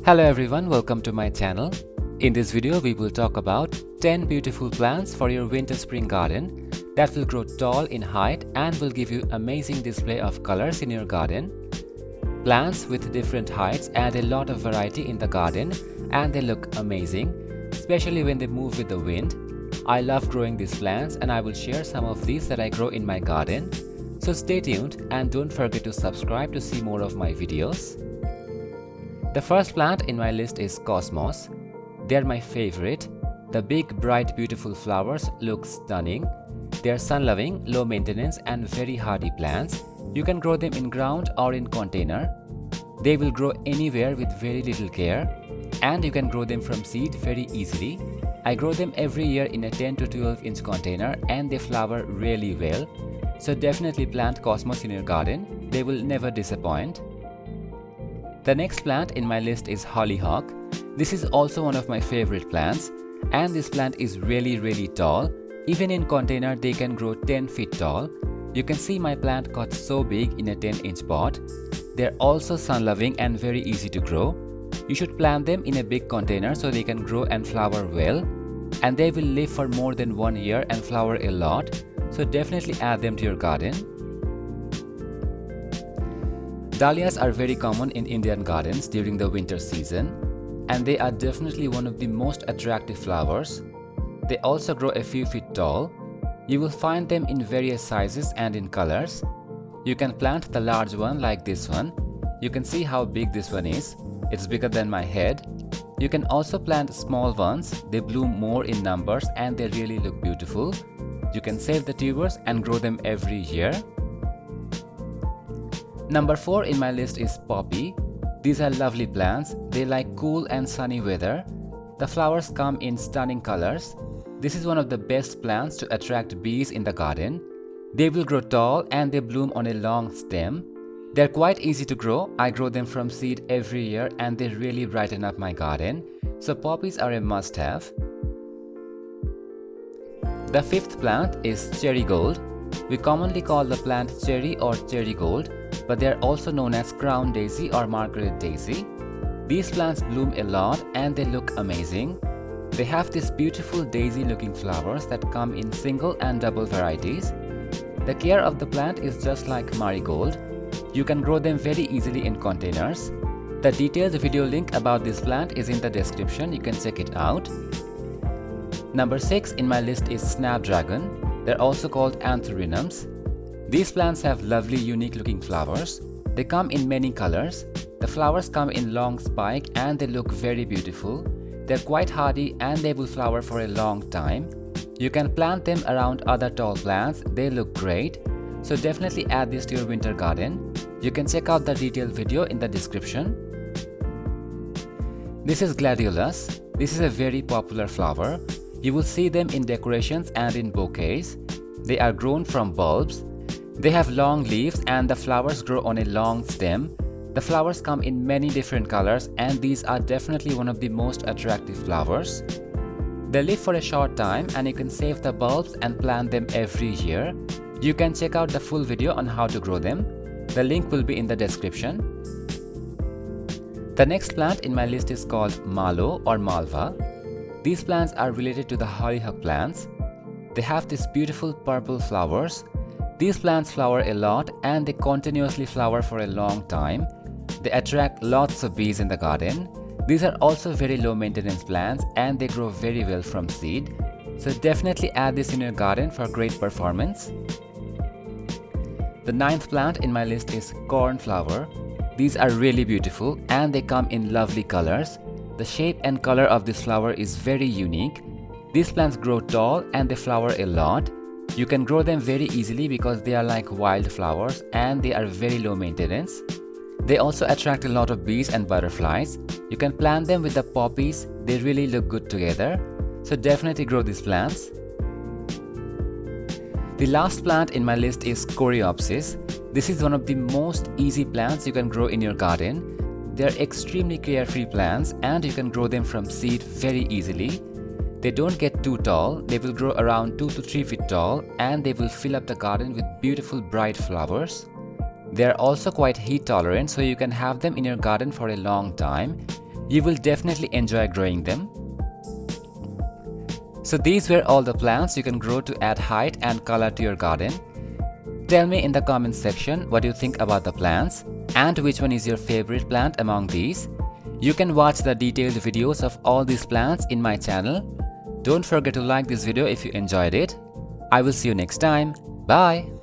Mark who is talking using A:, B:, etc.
A: Hello everyone, welcome to my channel. In this video we will talk about 10 beautiful plants for your winter spring garden that will grow tall in height and will give you amazing display of colors in your garden. Plants with different heights add a lot of variety in the garden and they look amazing, especially when they move with the wind. I love growing these plants and I will share some of these that I grow in my garden. So stay tuned and don't forget to subscribe to see more of my videos. The first plant in my list is Cosmos. They're my favorite. The big, bright, beautiful flowers look stunning. They're sun-loving, low-maintenance and very hardy plants. You can grow them in ground or in container. They will grow anywhere with very little care. And you can grow them from seed very easily. I grow them every year in a 10 to 12 inch container and they flower really well. So definitely plant Cosmos in your garden. They will never disappoint. The next plant in my list is Hollyhock. This is also one of my favorite plants and this plant is really tall. Even in container they can grow 10 feet tall. You can see my plant got so big in a 10-inch pot. They're also sun-loving and very easy to grow. You should plant them in a big container so they can grow and flower well. And they will live for more than 1 year and flower a lot. So definitely add them to your garden. Dahlias are very common in Indian gardens during the winter season and they are definitely one of the most attractive flowers. They also grow a few feet tall. You will find them in various sizes and in colors. You can plant the large one like this one. You can see how big this one is. It's bigger than my head. You can also plant small ones. They bloom more in numbers and they really look beautiful. You can save the tubers and grow them every year. Number 4 in my list is Poppy. These are lovely plants. They like cool and sunny weather. The flowers come in stunning colors. This is one of the best plants to attract bees in the garden. They will grow tall and they bloom on a long stem. They're quite easy to grow. I grow them from seed every year and they really brighten up my garden. So poppies are a must-have. The fifth plant is Cherry Gold. We commonly call the plant cherry or cherry gold, but they are also known as crown daisy or Margaret daisy. These plants bloom a lot and they look amazing. They have these beautiful daisy looking flowers that come in single and double varieties. The care of the plant is just like marigold. You can grow them very easily in containers. The detailed video link about this plant is in the description, you can check it out. Number 6 in my list is Snapdragon. They're also called anthuriums. These plants have lovely unique looking flowers. They come in many colors. The flowers come in long spike and they look very beautiful. They're quite hardy and they will flower for a long time. You can plant them around other tall plants. They look great. So definitely add this to your winter garden. You can check out the detailed video in the description. This is gladiolus. This is a very popular flower. You will see them in decorations and in bouquets. They are grown from bulbs. They have long leaves and the flowers grow on a long stem. The flowers come in many different colors and these are definitely one of the most attractive flowers. They live for a short time and you can save the bulbs and plant them every year. You can check out the full video on how to grow them. The link will be in the description. The next plant in my list is called Mallow or Malva. These plants are related to the hollyhock plants. They have these beautiful purple flowers. These plants flower a lot and they continuously flower for a long time. They attract lots of bees in the garden. These are also very low maintenance plants and they grow very well from seed. So definitely add this in your garden for great performance. The ninth plant in my list is cornflower. These are really beautiful and they come in lovely colors. The shape and color of this flower is very unique. These plants grow tall and they flower a lot. You can grow them very easily because they are like wildflowers and they are very low maintenance. They also attract a lot of bees and butterflies. You can plant them with the poppies. They really look good together. So definitely grow these plants. The last plant in my list is Coreopsis. This is one of the most easy plants you can grow in your garden. They are extremely carefree plants and you can grow them from seed very easily. They don't get too tall. They will grow around 2 to 3 feet tall and they will fill up the garden with beautiful bright flowers. They are also quite heat tolerant so you can have them in your garden for a long time. You will definitely enjoy growing them. So these were all the plants you can grow to add height and color to your garden. Tell me in the comment section what you think about the plants and which one is your favorite plant among these. You can watch the detailed videos of all these plants in my channel. Don't forget to like this video if you enjoyed it. I will see you next time. Bye.